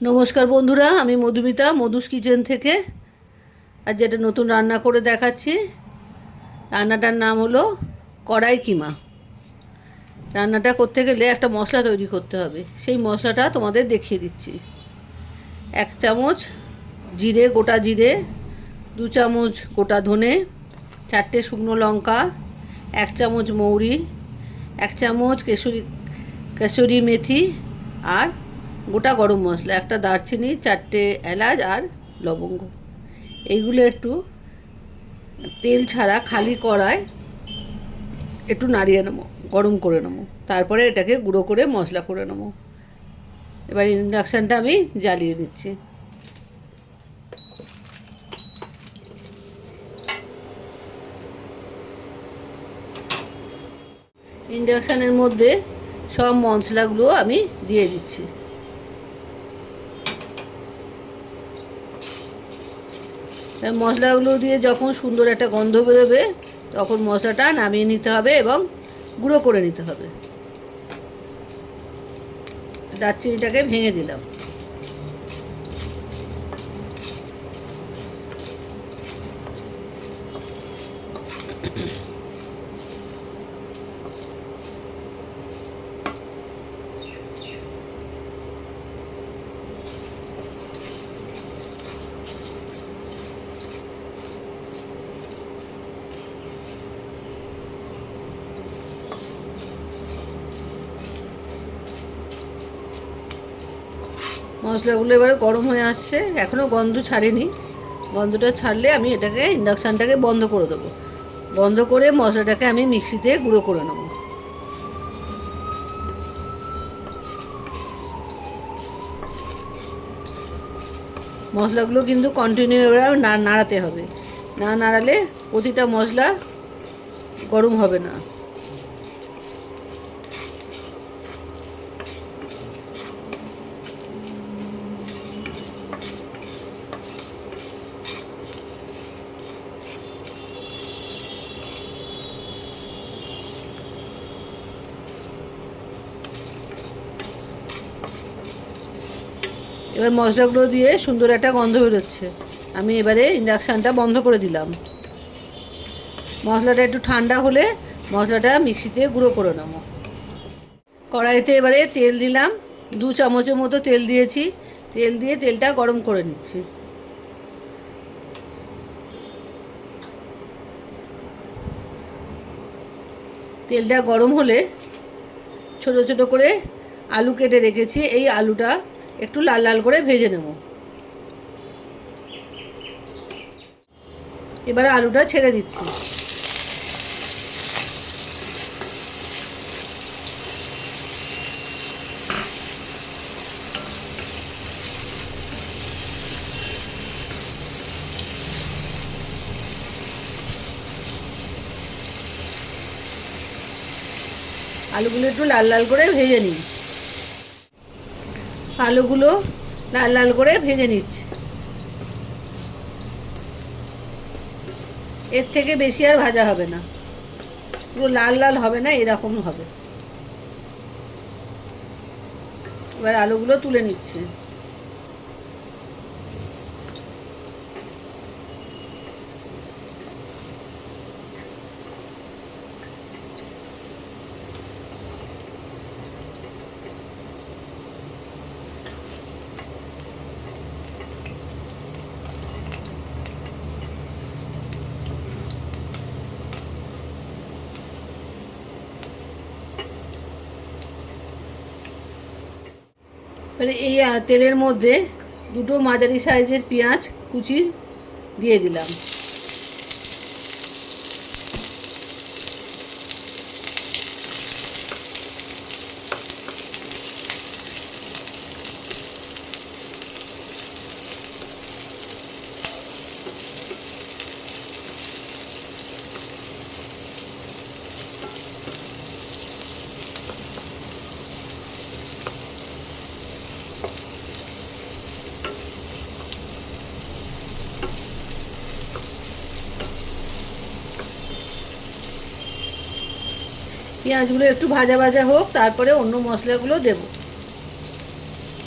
নমস্কার বন্ধুরা, আমি মধুমিতা মধুস কিচেন থেকে আজ যেটা নতুন রান্না করে দেখাচ্ছি। রান্নাটার নাম হলো কড়াই কিমা। রান্নাটা করতে গেলে একটা মশলা তৈরি করতে হবে, সেই মশলাটা তোমাদের দেখিয়ে দিচ্ছি। 1 চামচ জিরে, গোটা জিরে, 2 চামচ গোটা ধনে, 4টে শুকনো লঙ্কা, 1 চামচ মৌরি, 1 চামচ কেশরি মেথি আর গোটা গরম মশলা, একটা দারচিনি, 4টে এলাচ আর লবঙ্গ। এইগুলো একটু তেল ছাড়া খালি কড়ায় একটু নাড়িয়ে নেবো, গরম করে নেবো, তারপরে এটাকে গুঁড়ো করে মশলা করে নেবো। এবার ইন্ডাকশানটা আমি জ্বালিয়ে দিচ্ছি। ইন্ডাকশানের মধ্যে সব মশলাগুলো আমি দিয়ে দিচ্ছি। মশলাগুলো দিয়ে যখন সুন্দর একটা গন্ধ বেরোবে তখন মশলাটা নামিয়ে নিতে হবে এবং গুঁড়ো করে নিতে হবে। দারচিনিটাকে ভেঙে দিলাম। মশলাগুলো এবারে গরম হয়ে আসছে, এখনও গন্ধ ছাড়েনি। গন্ধটা ছাড়লে আমি এটাকে ইন্ডাকশানটাকে বন্ধ করে দেবো। বন্ধ করে মশলাটাকে আমি মিক্সিতে গুঁড়ো করে নেব। মশলাগুলো কিন্তু কন্টিনিউ এবার নাড়াতে হবে, না নাড়ালে প্রতিটা মশলা গরম হবে না। এবার মশলাগুলো দিয়ে সুন্দর একটা গন্ধ বেরোচ্ছে। আমি এবারে ইন্ডাকশানটা বন্ধ করে দিলাম। মশলাটা একটু ঠান্ডা হলে মশলাটা মিক্সিতে গুঁড়ো করে নেবো। কড়াইতে এবারে তেল দিলাম, 2 চামচের মতো তেল দিয়েছি। তেল দিয়ে তেলটা গরম করে নিচ্ছি। তেলটা গরম হলে ছোট ছোট করে আলু কেটে রেখেছি, এই আলুটা একটু লাল লাল করে ভেজে নেব। এবারে আলুটা ছেড়ে দিচ্ছি। আলুগুলো একটু লাল লাল করে ভেজে নিই। আলুগুলো লাল লাল করে ভেজে নিচ্ছি। এর থেকে বেশি আর ভাজা হবে না, পুরো লাল লাল হবে না, এরকম হবে। এবার আলুগুলো তুলে নিচ্ছি। এবারে এই তেলের মধ্যে 2টো মাঝারি সাইজের পেঁয়াজ কুচি দিয়ে দিলাম। পেঁয়াজগুলো একটু ভাজা ভাজা হোক, তারপরে অন্য মশলাগুলো দেব।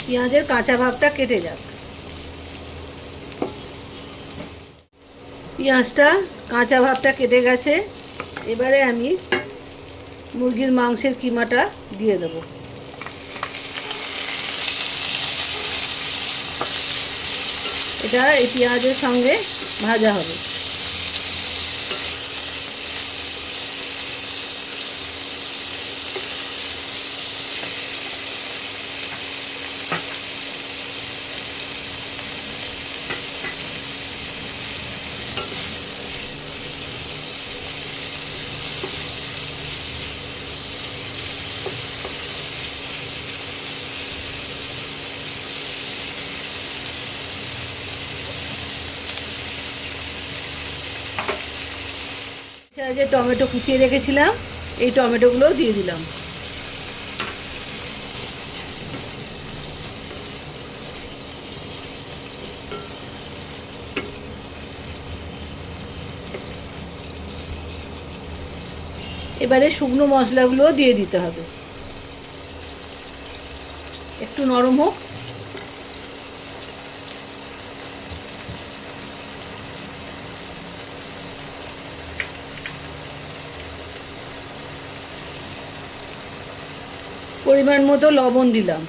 পেঁয়াজের কাঁচা ভাবটা কেটে যাক। পেঁয়াজটা কাঁচা ভাবটা কেটে গেছে। এবারে আমি মুরগির মাংসের কিমাটা দিয়ে দেবো। এটা এই পেঁয়াজের সঙ্গে ভাজা হবে। যে টমেটো কুচিয়ে রেখেছিলাম, এই টমেটোগুলো দিয়ে দিলাম। এবারে শুকনো মশলাগুলো দিয়ে দিতে হবে। একটু নরম হোক। পরিমাণ মতো লবণ দিলাম।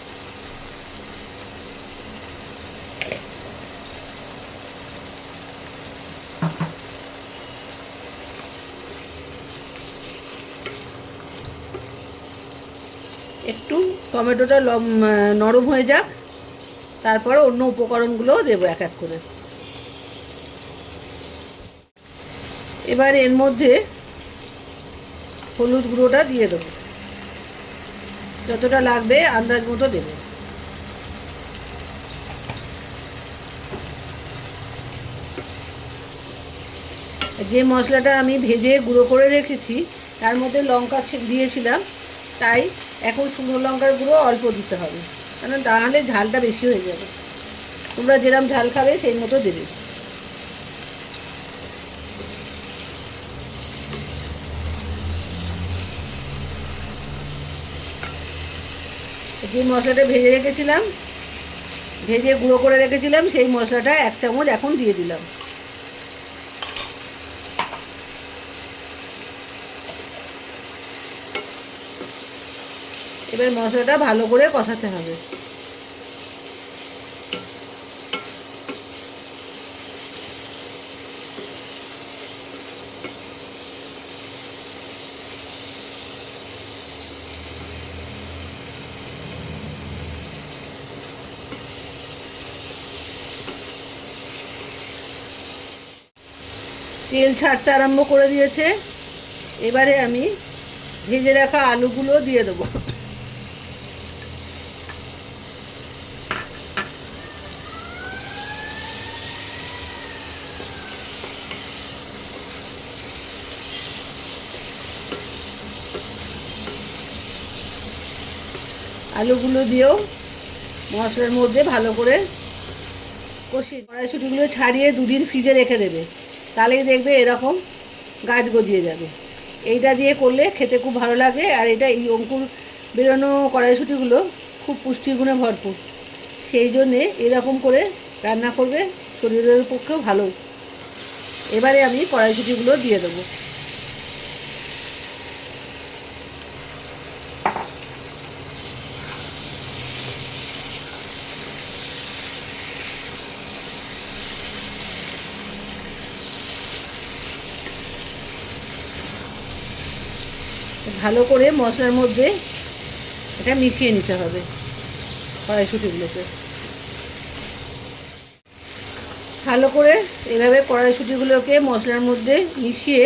একটু টমেটোটা নরম হয়ে যাক, তারপর অন্য উপকরণগুলোও দেবো এক এক করে। এবার এর মধ্যে হলুদ গুঁড়োটা দিয়ে দেবো, যতটা লাগবে আন্দাজ মতো দেবো। যে মশলাটা আমি ভেজে গুঁড়ো করে রেখেছি তার মধ্যে লঙ্কা দিয়েছিলাম, তাই এখন শুকনো লঙ্কার গুঁড়ো অল্প দিতে হবে, কারণ তাহলে ঝালটা বেশি হয়ে যাবে। তোমরা যেরকম ঝাল খাবে সেই মতো দেবে। যে মশলাটা ভেজে গুঁড়ো করে রেখেছিলাম সেই মশলাটা 1 চামচ এখন দিয়ে দিলাম। এবার মশলাটা ভালো করে কষাতে হবে। তেল ছাড়তে আরম্ভ করে দিয়েছে। এবারে আমি ভেজে রাখা আলুগুলো দিয়ে দেবো। আলুগুলো দিয়েও মশলার মধ্যে ভালো করে কষিয়ে কড়াইশুঁটিগুলো ছাড়িয়ে 2 দিন ফ্রিজে রেখে দেবে, তাহলেই দেখবে এরকম গাছ গজিয়ে যাবে। এইটা দিয়ে করলে খেতে খুব ভালো লাগে। আর এটা এই অঙ্কুর বেরোনো কড়াইশুঁটিগুলো খুব পুষ্টিগুণে ভরপুর, সেই জন্যে এরকম করে রান্না করবে, শরীরের পক্ষেও ভালো। এবারে আমি কড়াইশুঁটিগুলো দিয়ে দেবো। ভালো করে মশলার মধ্যে এটা মিশিয়ে নিতে হবে কড়াইশুঁটিগুলোকে। ভালো করে এভাবে কড়াইশুঁটিগুলোকে মশলার মধ্যে মিশিয়ে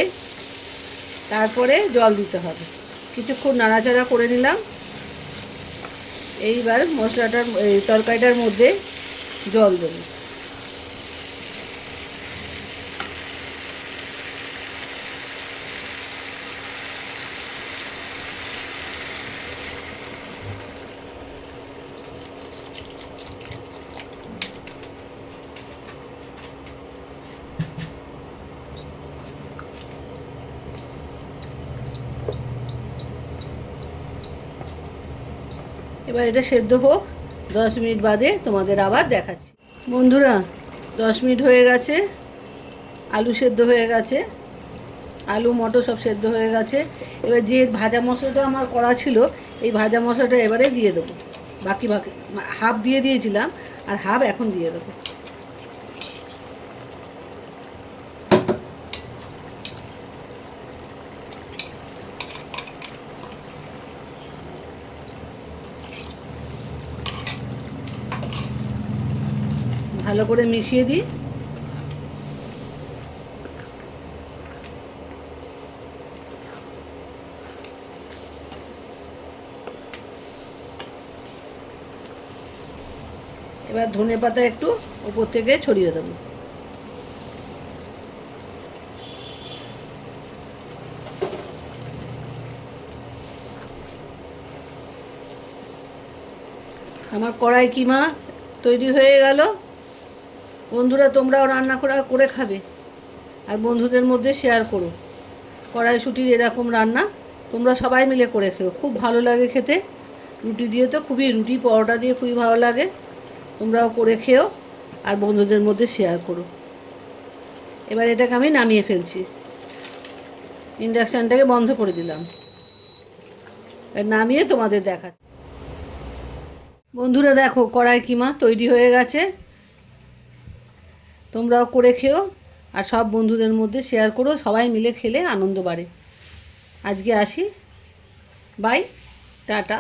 তারপরে জল দিতে হবে। কিছুক্ষণ নাড়াচাড়া করে নিলাম। এইবার মশলাটার তরকারিটার মধ্যে জল দেবো। এবার এটা সেদ্ধ হোক, 10 মিনিট বাদে তোমাদের আবার দেখাচ্ছি। বন্ধুরা 10 মিনিট হয়ে গেছে, আলু সেদ্ধ হয়ে গেছে, আলু মটর সব সেদ্ধ হয়ে গেছে। এবার যে ভাজা মশলাটা আমার করা ছিল, এই ভাজা মশলাটা এবারে দিয়ে দেবো। বাকি হাফ দিয়ে দিয়েছিলাম, আর হাফ এখন দিয়ে দেবো। ভালো করে মিশিয়ে দিই। এবার ধনেপাতা একটু উপর থেকে ছড়িয়ে দেবো। আমার কড়াই কিমা তৈরি হয়ে গেল। বন্ধুরা তোমরাও রান্না করে খাবে, আর বন্ধুদের মধ্যে শেয়ার করো। কড়াইশুঁটির এরকম রান্না তোমরা সবাই মিলে করে খেও, খুব ভালো লাগে খেতে। রুটি দিয়ে তো খুবই, রুটি পরোটা দিয়ে খুবই ভালো লাগে। তোমরাও করে খেও আর বন্ধুদের মধ্যে শেয়ার করো। এবার এটাকে আমি নামিয়ে ফেলছি, ইন্ডাকশানটাকে বন্ধ করে দিলাম। এবার নামিয়ে তোমাদের দেখাচ্ছি। বন্ধুরা দেখো কড়াই কিমা তৈরি হয়ে গেছে। তোমরাও করে খেও আর সব বন্ধুদের মধ্যে শেয়ার করো, সবাই মিলে খেলে আনন্দ বাড়ে। আজকে আসি, বাই, টাটা।